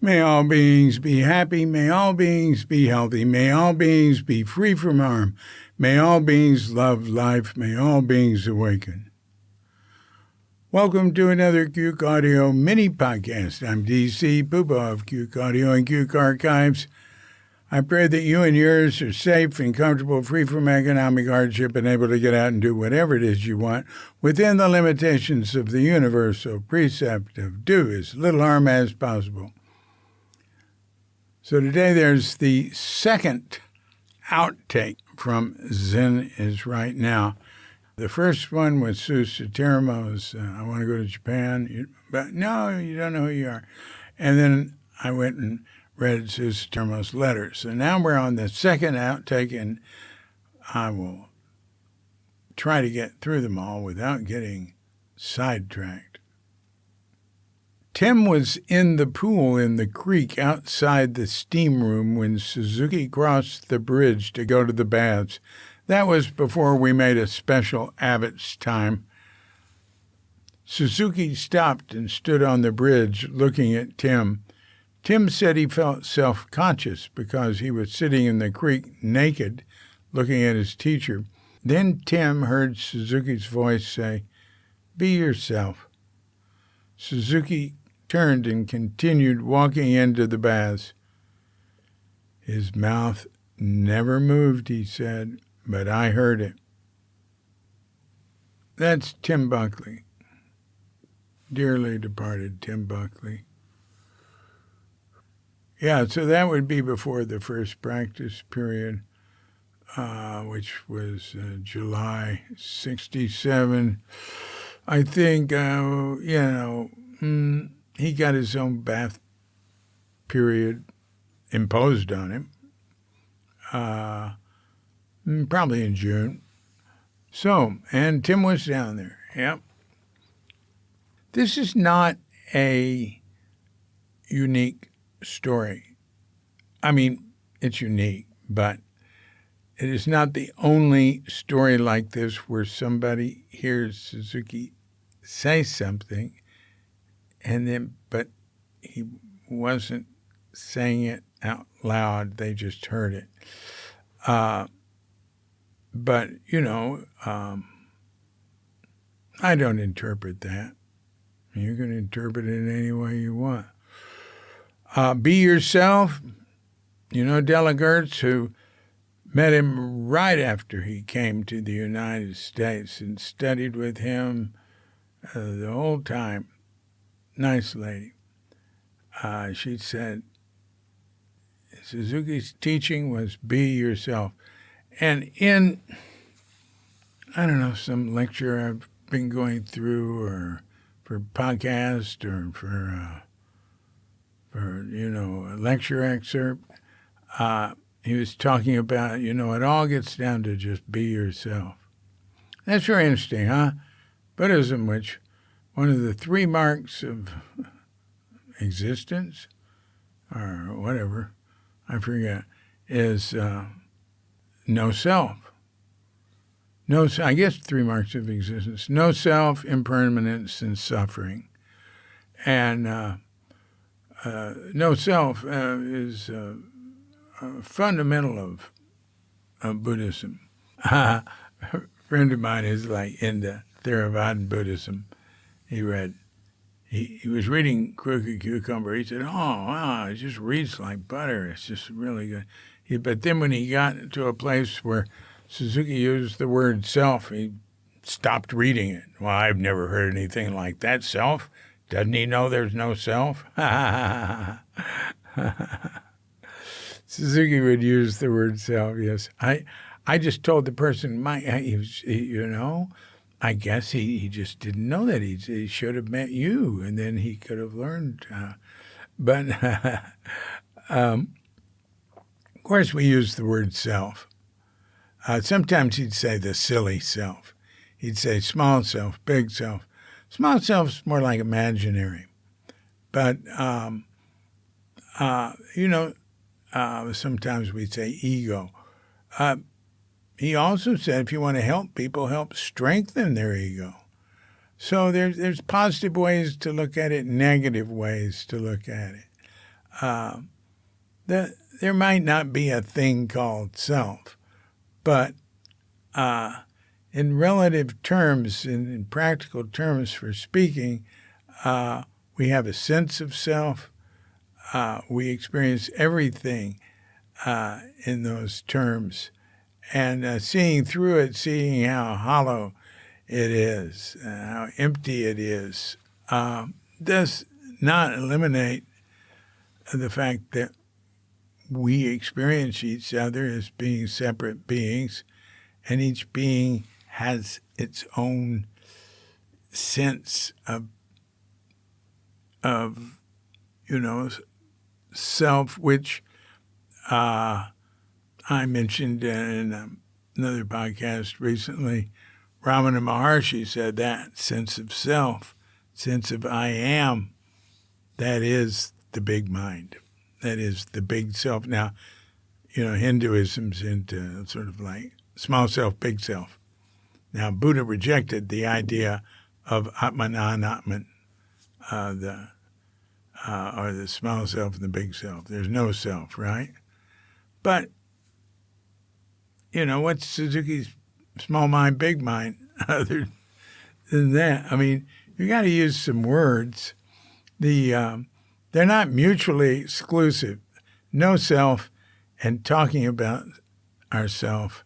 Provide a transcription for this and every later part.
May all beings be happy. May all beings be healthy. May all beings be free from harm. May all beings love life. May all beings awaken. Welcome to another Cuke Audio mini podcast. I'm DC Puba of Cuke Audio and Cuke Archives. I pray that you and yours are safe and comfortable, free from economic hardship, and able to get out and do whatever it is you want within the limitations of the universal precept of do as little harm as possible. So today there's the second outtake from Zen is Right Now. The first one was Suzuki. I want to go to Japan, but no, you don't know who you are. And then I went and read Suzuki's letters. So now we're on the second outtake, and I will try to get through them all without getting sidetracked. Tim was in the pool in the creek outside the steam room when Suzuki crossed the bridge to go to the baths. That was before we made a special Abbott's time. Suzuki stopped and stood on the bridge looking at Tim. Tim said he felt self-conscious because he was sitting in the creek naked looking at his teacher. Then Tim heard Suzuki's voice say, "Be yourself." Suzuki turned and continued walking into the baths. His mouth never moved, he said, but I heard it. That's Tim Buckley. Dearly departed Tim Buckley. Yeah, so that would be before the first practice period, which was July 67. I think, he got his own bath period imposed on him, probably in June. So, and Tim was down there, yep. This is not a unique story. I mean, it's unique, but it is not the only story like this where somebody hears Suzuki say something but he wasn't saying it out loud. They just heard it. But, I don't interpret that. You can interpret it any way you want. Be yourself. Della Gertz, who met him right after he came to the United States and studied with him the whole time. Nice lady. She said, Suzuki's teaching was be yourself. And in, some lecture I've been going through or for podcast or for a lecture excerpt, he was talking about, it all gets down to just be yourself. That's very interesting, huh? Buddhism, which one of the three marks of existence, or whatever, I forget, is no self. I guess three marks of existence. No self, impermanence, and suffering. And no self is fundamental of Buddhism. A friend of mine is like into Theravada Buddhism. He was reading Crooked Cucumber. He said, "Oh, wow, it just reads like butter. It's just really good." But then when he got to a place where Suzuki used the word self, he stopped reading it. "Well, I've never heard anything like that. Self? Doesn't he know there's no self?" Suzuki would use the word self, yes. I just told the person, I guess he just didn't know that. He should have met you, and then he could have learned. But, of course, we use the word self. Sometimes he'd say the silly self. He'd say small self, big self. Small self's more like imaginary. But, sometimes we'd say ego. He also said if you want to help people, help strengthen their ego. So there's positive ways to look at it, negative ways to look at it. there might not be a thing called self, but in relative terms, in practical terms for speaking, we have a sense of self. We experience everything in those terms. And seeing through it, seeing how hollow it is, how empty it is, does not eliminate the fact that we experience each other as being separate beings, and each being has its own sense of self, which I mentioned in another podcast recently. Ramana Maharshi said that sense of self, sense of I am, that is the big mind. That is the big self. Now, Hinduism's into sort of like small self, big self. Now, Buddha rejected the idea of Atman, Anatman, or the small self and the big self. There's no self, right? But, what's Suzuki's small mind, big mind other than that? I mean, you got to use some words. They're not mutually exclusive. No self and talking about ourself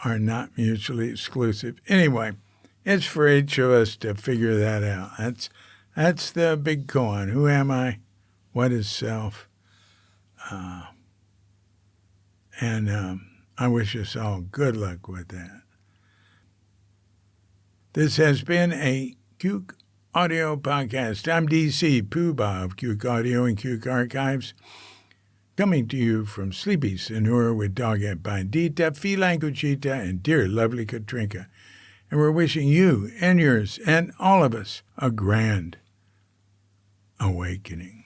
are not mutually exclusive. Anyway, it's for each of us to figure that out. That's the big koan. Who am I? What is self? And I wish us all good luck with that. This has been a Cuke Audio Podcast. I'm DC Poobah of Cuke Audio and Cuke Archives, coming to you from sleepy Sonora with Dogette Bandita, Feline Cuchita, and dear lovely Katrinka. And we're wishing you and yours and all of us a grand awakening.